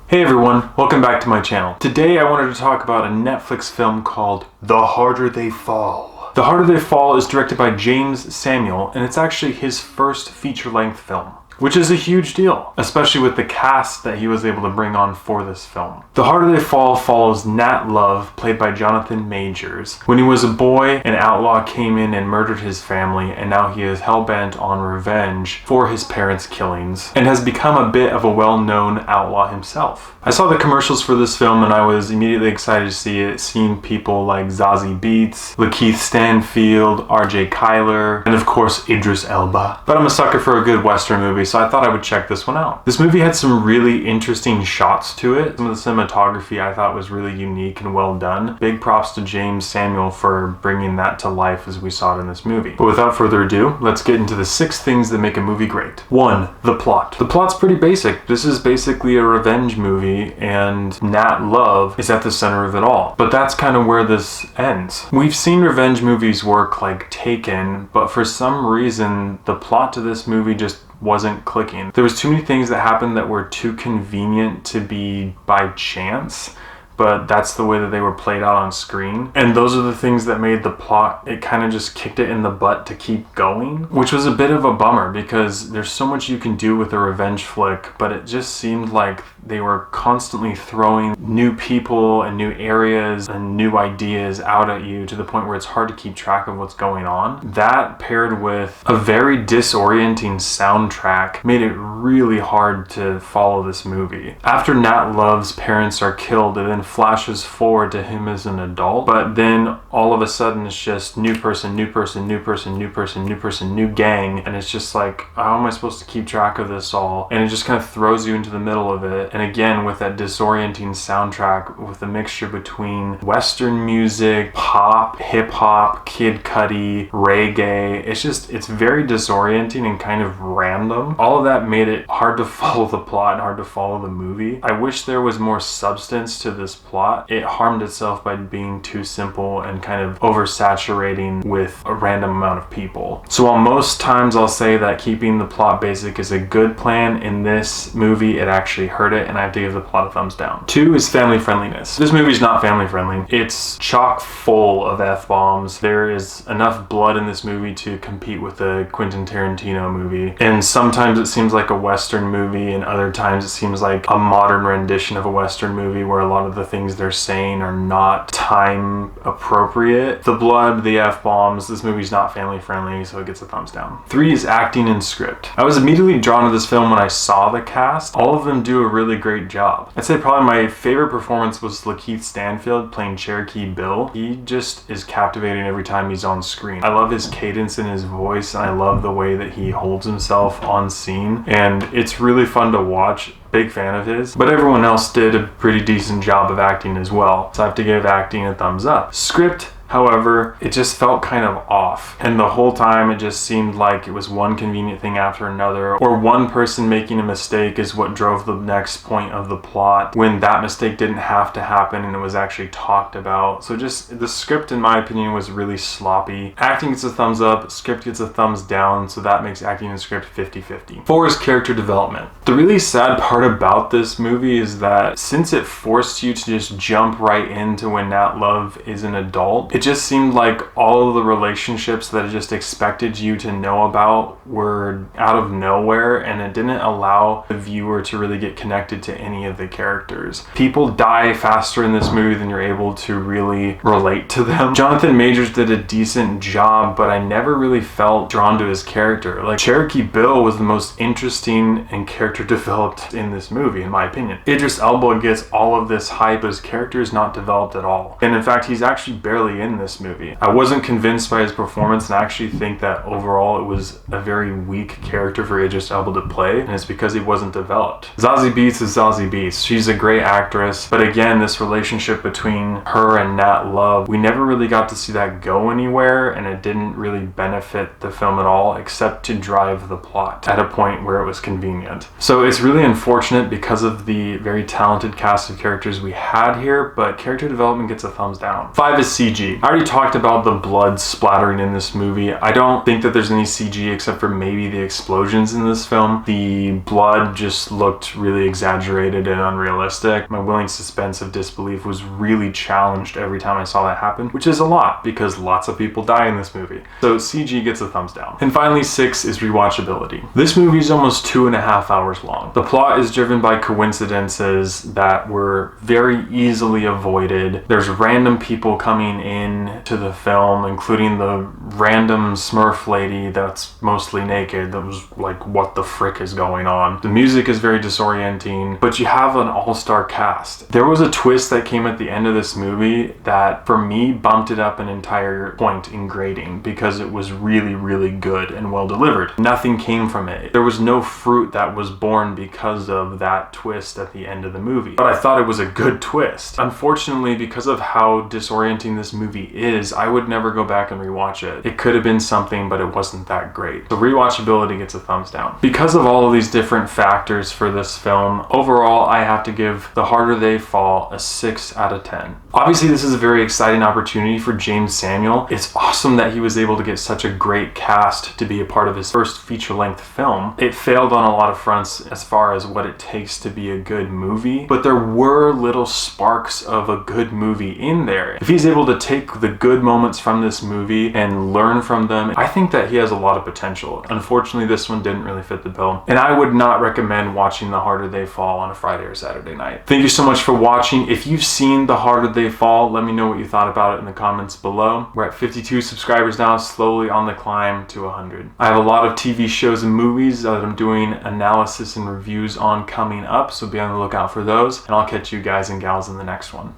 Hey everyone, welcome back to my channel. Today I wanted to talk about a Netflix film called The Harder They Fall. The Harder They Fall is directed by James Samuel, and it's actually his first feature-length film, which is a huge deal, especially with the cast that he was able to bring on for this film. The Harder They Fall follows Nat Love, played by Jonathan Majors. When he was a boy, an outlaw came in and murdered his family, and now he is hell-bent on revenge for his parents' killings, and has become a bit of a well-known outlaw himself. I saw the commercials for this film and I was immediately excited to see it, seeing people like Zazie Beetz, Lakeith Stanfield, RJ Kyler, and of course Idris Elba. But I'm a sucker for a good Western movie, so I thought I would check this one out. This movie had some really interesting shots to it. Some of the cinematography I thought was really unique and well done. Big props to James Samuel for bringing that to life as we saw it in this movie. But without further ado, let's get into the 6 things that make a movie great. 1. The plot. The plot's pretty basic. This is basically a revenge movie, and Nat Love is at the center of it all. But that's kind of where this ends. We've seen revenge movies work like Taken, but for some reason the plot to this movie just wasn't clicking. There was too many things that happened that were too convenient to be by chance, but that's the way that they were played out on screen. And those are the things that made the plot, it kind of just kicked it in the butt to keep going, which was a bit of a bummer because there's so much you can do with a revenge flick, but it just seemed like they were constantly throwing new people and new areas and new ideas out at you to the point where it's hard to keep track of what's going on. That paired with a very disorienting soundtrack made it really hard to follow this movie. After Nat Love's parents are killed, it then flashes forward to him as an adult, but then all of a sudden it's just new person, new person, new person, new person, new person, new gang, and it's just like, how am I supposed to keep track of this all? And it just kind of throws you into the middle of it. And again, with that disorienting soundtrack, with a mixture between Western music, pop, hip-hop, Kid Cudi, reggae, it's very disorienting and kind of random. All of that made it hard to follow the plot and hard to follow the movie. I wish there was more substance to this plot. It harmed itself by being too simple and kind of oversaturating with a random amount of people. So while most times I'll say that keeping the plot basic is a good plan, in this movie it actually hurt it, and I have to give the plot a thumbs down. 2 is family friendliness. This movie's not family friendly. It's chock full of F-bombs. There is enough blood in this movie to compete with a Quentin Tarantino movie, and sometimes it seems like a Western movie, and other times it seems like a modern rendition of a Western movie where a lot of the things they're saying are not time appropriate. The blood, the F-bombs, this movie's not family friendly, so it gets a thumbs down. 3 is acting and script. I was immediately drawn to this film when I saw the cast. All of them do a really great job. I'd say probably my favorite performance was Lakeith Stanfield playing Cherokee Bill. He just is captivating every time he's on screen. I love his cadence in his voice, and I love the way that he holds himself on scene, and it's really fun to watch. Big fan of his, but everyone else did a pretty decent job of acting as well, so I have to give acting a thumbs up. Script, however, it just felt kind of off, and the whole time it just seemed like it was one convenient thing after another, or one person making a mistake is what drove the next point of the plot, when that mistake didn't have to happen and it was actually talked about. So just the script, in my opinion, was really sloppy. Acting gets a thumbs up, script gets a thumbs down, so that makes acting and script 50-50. 4 is character development. The really sad part about this movie is that since it forced you to just jump right into when Nat Love is an adult, it just seemed like all of the relationships that it just expected you to know about were out of nowhere, and it didn't allow the viewer to really get connected to any of the characters. People die faster in this movie than you're able to really relate to them. Jonathan Majors did a decent job, but I never really felt drawn to his character. Like, Cherokee Bill was the most interesting and character developed in this movie, in my opinion. Idris Elba gets all of this hype, but his character is not developed at all. And in fact, he's actually barely in this movie. I wasn't convinced by his performance, and I actually think that overall it was a very weak character for Idris Elba to play, and it's because he wasn't developed. Zazie Beetz is Zazie Beetz. She's a great actress, but again, this relationship between her and Nat Love, we never really got to see that go anywhere, and it didn't really benefit the film at all, except to drive the plot at a point where it was convenient. So it's really unfortunate because of the very talented cast of characters we had here, but character development gets a thumbs down. 5 is CG. I already talked about the blood splattering in this movie. I don't think that there's any CG except for maybe the explosions in this film. The blood just looked really exaggerated and unrealistic. My willing suspense of disbelief was really challenged every time I saw that happen, which is a lot because lots of people die in this movie. So CG gets a thumbs down. And finally, 6 is rewatchability. This movie is almost 2.5 hours long. The plot is driven by coincidences that were very easily avoided. There's random people coming in to the film, including the random Smurf lady that's mostly naked. That was like, what the frick is going on? The music is very disorienting, but you have an all-star cast. There was a twist that came at the end of this movie that, for me, bumped it up an entire point in grading because it was really, really good and well delivered. Nothing came from it. There was no fruit that was born because of that twist at the end of the movie. But I thought it was a good twist. Unfortunately, because of how disorienting this movie is, I would never go back and rewatch it. It could have been something, but it wasn't that great. So rewatchability gets a thumbs down. Because of all of these different factors for this film, overall I have to give The Harder They Fall a 6 out of 10. Obviously, this is a very exciting opportunity for James Samuel. It's awesome that he was able to get such a great cast to be a part of his first feature-length film. It failed on a lot of fronts as far as what it takes to be a good movie, but there were little sparks of a good movie in there. If he's able to take the good moments from this movie and learn from them, I think that he has a lot of potential. Unfortunately, this one didn't really fit the bill, and I would not recommend watching The Harder They Fall on a Friday or Saturday night. Thank you so much for watching. If you've seen The Harder They Fall, let me know what you thought about it in the comments below. We're at 52 subscribers now, slowly on the climb to 100. I have a lot of TV shows and movies that I'm doing analysis and reviews on coming up, so be on the lookout for those, and I'll catch you guys and gals in the next one.